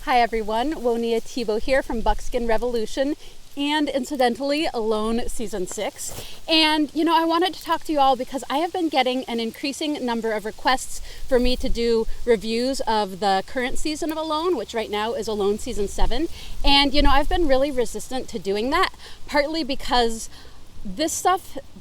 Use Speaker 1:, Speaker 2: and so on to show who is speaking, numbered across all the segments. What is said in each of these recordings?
Speaker 1: Hi everyone, Woniya here from Buckskin Revolution and incidentally Alone Season 6. And I wanted to talk to you all because I have been getting an increasing number of requests for me to do reviews of the current season of Alone, which right now is Alone Season 7. And I've been really resistant to doing that, partly because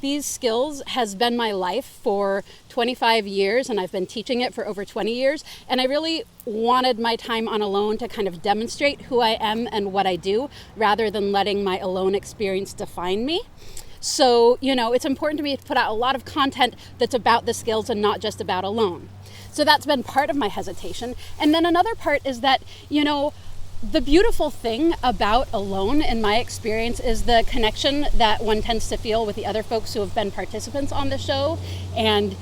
Speaker 1: these skills has been my life for 25 years and I've been teaching it for over 20 years. And I really wanted my time on Alone to kind of demonstrate who I am and what I do rather than letting my Alone experience define me. So, it's important to me to put out a lot of content that's about the skills and not just about Alone. So that's been part of my hesitation. And then another part is that, the beautiful thing about Alone, in my experience, is the connection that one tends to feel with the other folks who have been participants on the show and,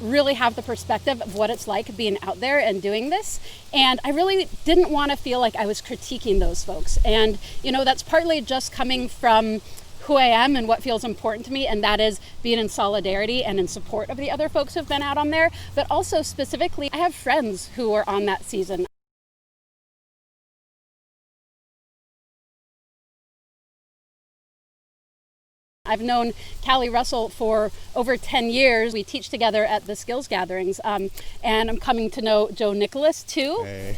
Speaker 1: really have the perspective of what it's like being out there and doing this. And I really didn't want to feel like I was critiquing those folks. And, that's partly just coming from who I am and what feels important to me, and that is being in solidarity and in support of the other folks who've been out on there. But also specifically, I have friends who are on that season. I've known Callie Russell for over 10 years. We teach together at the skills gatherings, and I'm coming to know Joe Nicholas too.
Speaker 2: Hey.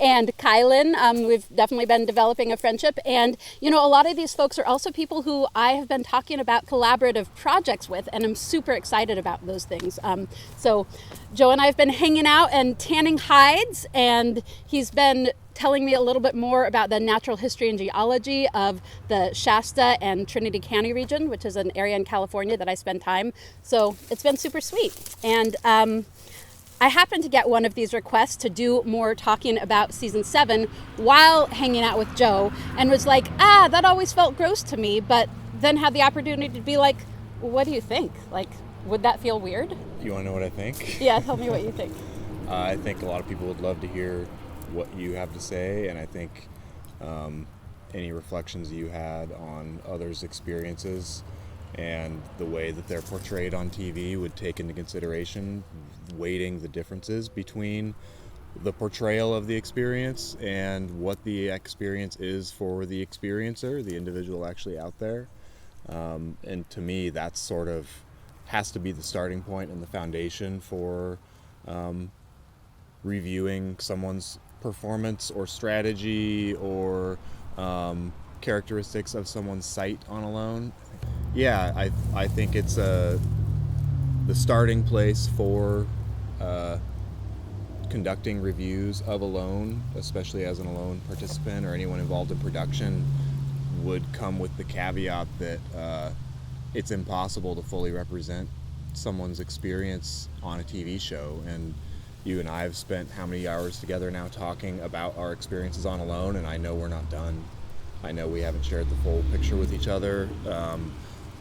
Speaker 1: And Kylan. We've definitely been developing a friendship. And, a lot of these folks are also people who I have been talking about collaborative projects with, and I'm super excited about those things. So Joe and I have been hanging out and tanning hides, and he's been telling me a little bit more about the natural history and geology of the Shasta and Trinity County region, which is an area in California that I spend time. So it's been super sweet. And I happened to get one of these requests to do more talking about season 7 while hanging out with Joe, and was like, that always felt gross to me, but then had the opportunity to be like, what do you think? Like, would that feel weird?
Speaker 2: You want to know what I think?
Speaker 1: Yeah, tell me what you think.
Speaker 2: I think a lot of people would love to hear what you have to say, and I think any reflections you had on others' experiences and the way that they're portrayed on TV would take into consideration weighting the differences between the portrayal of the experience and what the experience is for the experiencer, the individual actually out there. And to me, that's sort of has to be the starting point and the foundation for reviewing someone's performance or strategy or characteristics of someone's site on Alone. Yeah, I think it's the starting place for conducting reviews of Alone, especially as an Alone participant or anyone involved in production, would come with the caveat that it's impossible to fully represent someone's experience on a TV show. And you and I have spent how many hours together now talking about our experiences on Alone, and I know we're not done. I know we haven't shared the full picture with each other.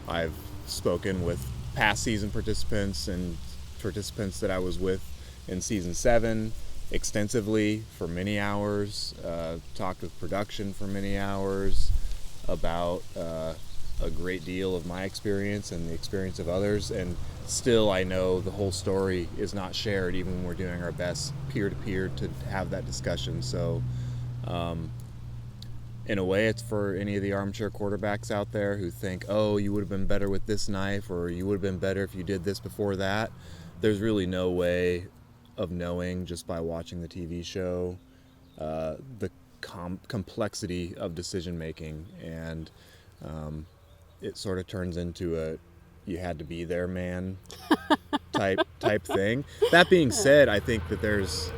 Speaker 2: I've spoken with past season participants and participants that I was with in season 7 extensively for many hours, talked with production for many hours about a great deal of my experience and the experience of others, and still I know the whole story is not shared even when we're doing our best peer-to-peer to have that discussion. So in a way, it's for any of the armchair quarterbacks out there who think, oh, you would have been better with this knife, or you would have been better if you did this before that. There's really no way of knowing just by watching the TV show the complexity of decision making, and it sort of turns into a you had to be there, man type thing. That being said, I think that there's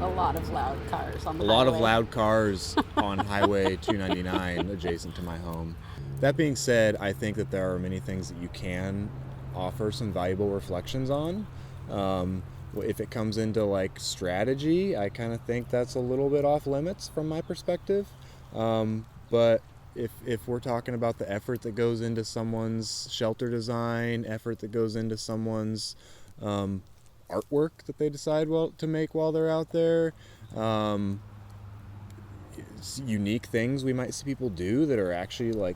Speaker 1: a lot of loud cars on the
Speaker 2: lot
Speaker 1: highway.
Speaker 2: of loud cars on Highway 299 adjacent to my home. That being said, I think that there are many things that you can offer some valuable reflections on. If it comes into like strategy, I kind of think that's a little bit off limits from my perspective. But if we're talking about the effort that goes into someone's shelter design, effort that goes into someone's artwork that they decide to make while they're out there, unique things we might see people do that are actually like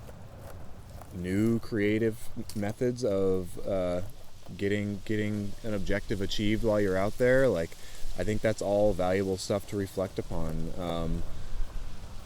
Speaker 2: new creative methods of getting an objective achieved while you're out there. Like I think that's all valuable stuff to reflect upon.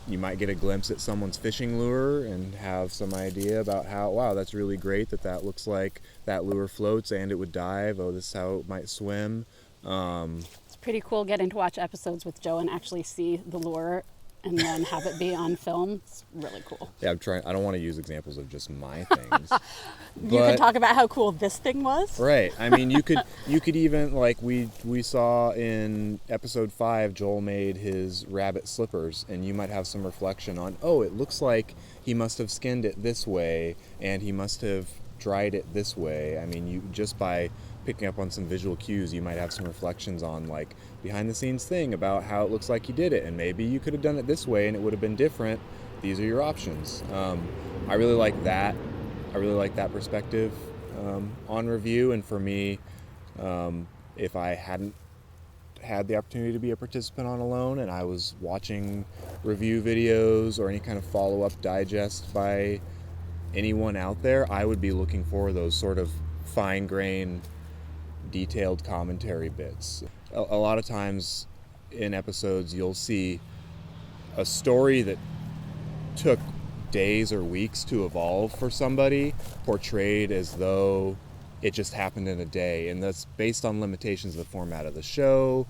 Speaker 2: You might get a glimpse at someone's fishing lure and have some idea about how, wow, that's really great that looks like that lure floats and it would dive. Oh, this is how it might swim.
Speaker 1: It's pretty cool getting to watch episodes with Joe and actually see the lure and then have it be on film. It's really cool.
Speaker 2: Yeah, I don't want to use examples of just my things.
Speaker 1: You can talk about how cool this thing was.
Speaker 2: Right. I mean, you could even, like we saw in episode 5, Joel made his rabbit slippers, and you might have some reflection on, oh, it looks like he must have skinned it this way and he must have dried it this way. I mean, you just by picking up on some visual cues, you might have some reflections on, like, behind the scenes thing about how it looks like you did it, and maybe you could have done it this way and it would have been different. These are your options. I really like that. I really like that perspective on review. And for me, if I hadn't had the opportunity to be a participant on Alone and I was watching review videos or any kind of follow-up digest by anyone out there, I would be looking for those sort of fine-grained, detailed commentary bits. A lot of times in episodes you'll see a story that took days or weeks to evolve for somebody portrayed as though it just happened in a day, and that's based on limitations of the format of the show.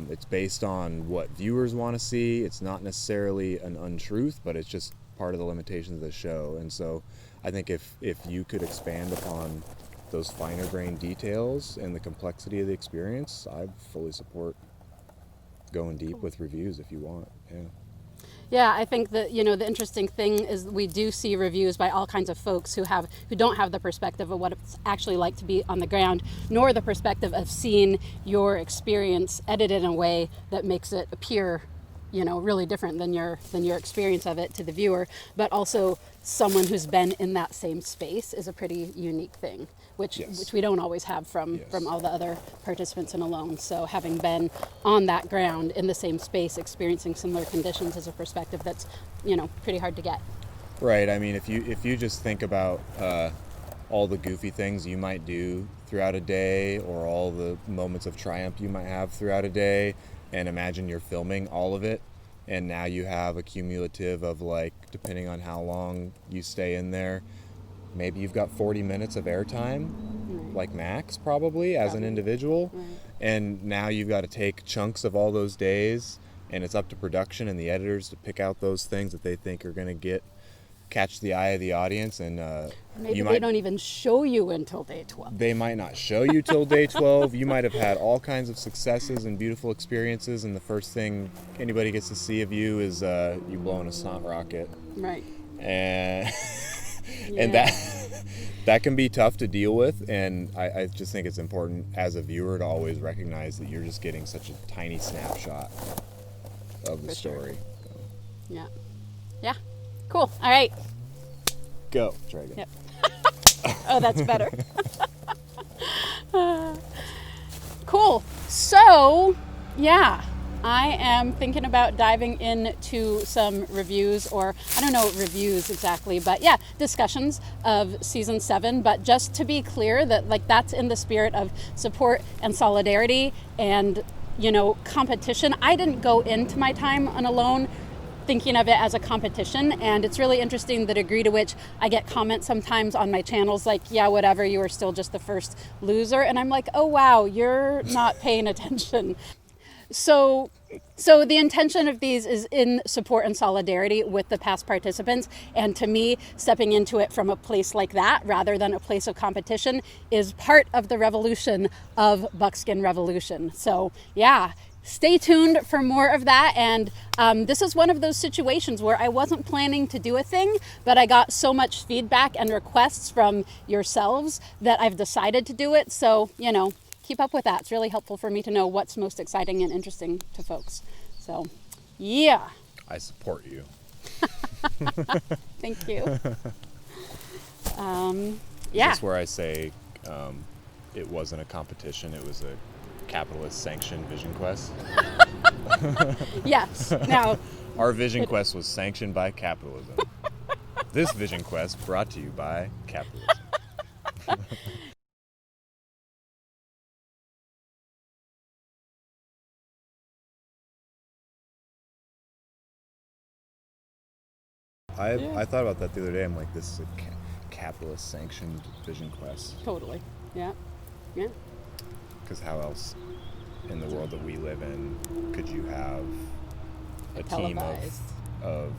Speaker 2: It's based on what viewers want to see. It's not necessarily an untruth, but it's just part of the limitations of the show. And so I think if you could expand upon those finer grained details and the complexity of the experience, I fully support going deep with reviews if you want.
Speaker 1: Yeah, I think that, the interesting thing is we do see reviews by all kinds of folks who don't have the perspective of what it's actually like to be on the ground, nor the perspective of seeing your experience edited in a way that makes it appear, really different than your experience of it to the viewer. But also someone who's been in that same space is a pretty unique thing, which we don't always have from all the other participants in Alone. So having been on that ground in the same space, experiencing similar conditions, is a perspective that's, pretty hard to get.
Speaker 2: Right. I mean, if you just think about all the goofy things you might do throughout a day, or all the moments of triumph you might have throughout a day, and imagine you're filming all of it, and now you have a cumulative of, like, depending on how long you stay in there, maybe you've got 40 minutes of airtime, like max, probably, as an individual.
Speaker 1: Right.
Speaker 2: And now you've got to take chunks of all those days, and it's up to production and the editors to pick out those things that they think are going to catch the eye of the audience. And
Speaker 1: maybe they don't even show you until day 12.
Speaker 2: They might not show you till day 12. You might have had all kinds of successes and beautiful experiences, and the first thing anybody gets to see of you is you blowing a snot rocket.
Speaker 1: Right.
Speaker 2: And and that can be tough to deal with, and I just think it's important as a viewer to always recognize that you're just getting such a tiny snapshot of the story.
Speaker 1: Sure. Yeah. Cool. All right.
Speaker 2: Go. Try again.
Speaker 1: Yep. Oh, that's better. Cool. So, I am thinking about diving into some reviews, or I don't know reviews exactly, but discussions of season 7. But just to be clear that, like, that's in the spirit of support and solidarity and, competition. I didn't go into my time on Alone thinking of it as a competition, and it's really interesting the degree to which I get comments sometimes on my channels like, yeah, whatever, you were still just the first loser, and I'm like, oh wow, you're not paying attention. So the intention of these is in support and solidarity with the past participants, and to me, stepping into it from a place like that rather than a place of competition is part of the revolution of Buckskin Revolution. So stay tuned for more of that. And this is one of those situations where I wasn't planning to do a thing, but I got so much feedback and requests from yourselves that I've decided to do it. So, keep up with that. It's really helpful for me to know what's most exciting and interesting to folks. So,
Speaker 2: I support you.
Speaker 1: Thank you.
Speaker 2: Is this where I say it wasn't a competition, it was a capitalist sanctioned vision quest?
Speaker 1: Yes. Now,
Speaker 2: our vision quest was sanctioned by capitalism. This vision quest brought to you by capitalism. I thought about that the other day. I'm like, this is a capitalist sanctioned vision quest.
Speaker 1: Totally. Yeah. Yeah.
Speaker 2: Because how else in the world that we live in could you have a team of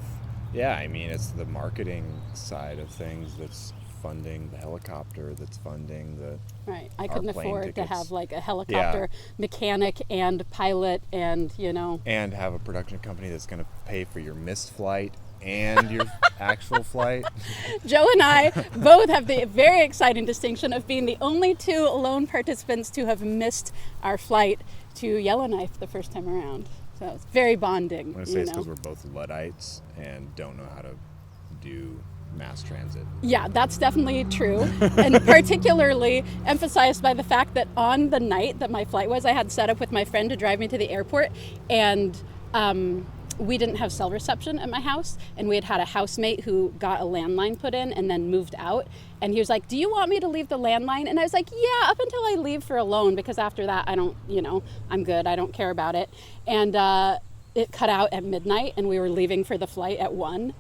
Speaker 2: yeah, I mean, it's the marketing side of things that's funding the helicopter, that's funding the
Speaker 1: Right. I couldn't afford to have like a
Speaker 2: Yeah.
Speaker 1: helicopter mechanic and pilot and,
Speaker 2: and have a production company that's going to pay for your missed flight and your actual flight.
Speaker 1: Joe and I both have the very exciting distinction of being the only two lone participants to have missed our flight to Yellowknife the first time around. So it's very bonding.
Speaker 2: I'm going to say it's because we're both Luddites and don't know how to do mass transit.
Speaker 1: Yeah, that's definitely true. And particularly emphasized by the fact that on the night that my flight was, I had set up with my friend to drive me to the airport, and we didn't have cell reception at my house, and we had a housemate who got a landline put in and then moved out, and he was like, do you want me to leave the landline? And I was like, yeah, up until I leave for a loan, because after that I don't, I'm good, I don't care about it. And it cut out at midnight, and we were leaving for the flight at 1.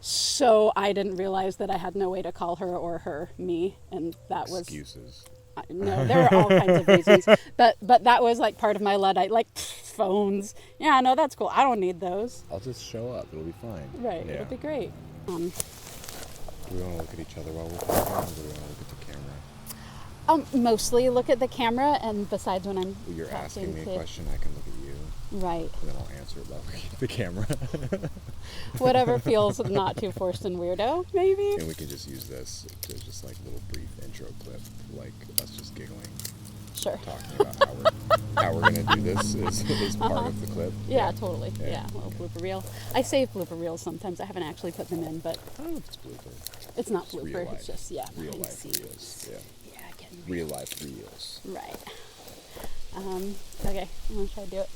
Speaker 1: So I didn't realize that I had no way to call her or me, and that was
Speaker 2: excuses.
Speaker 1: No, there are all kinds of reasons, but that was like part of my Luddite, like phones. Yeah, no, that's cool. I don't need those.
Speaker 2: I'll just show up. It'll be fine.
Speaker 1: Right,
Speaker 2: Yeah.
Speaker 1: it'll be great.
Speaker 2: Do we want to look at each other while we're talking, or do we want to look at the camera?
Speaker 1: Mostly look at the camera, and besides when I'm
Speaker 2: You're
Speaker 1: talking
Speaker 2: asking me a
Speaker 1: to-
Speaker 2: question, I can look at you,
Speaker 1: Right.
Speaker 2: and then I'll answer it while looking at the camera.
Speaker 1: Whatever feels not too forced and weirdo, maybe.
Speaker 2: And we can just use this to just like little brief intro clip, like us just giggling,
Speaker 1: Sure.
Speaker 2: talking about how we're gonna do this is part of the clip.
Speaker 1: Yeah, totally.
Speaker 2: Yeah.
Speaker 1: Yeah, a little blooper reel. I save blooper reels sometimes. I haven't actually put them in, but
Speaker 2: Oh, it's blooper.
Speaker 1: it's not
Speaker 2: It's real
Speaker 1: blooper.
Speaker 2: life.
Speaker 1: It's just
Speaker 2: Real
Speaker 1: behind the
Speaker 2: life
Speaker 1: scenes.
Speaker 2: reels. Yeah.
Speaker 1: Yeah, getting
Speaker 2: Real life reels.
Speaker 1: right. Okay, I'm gonna try to do it.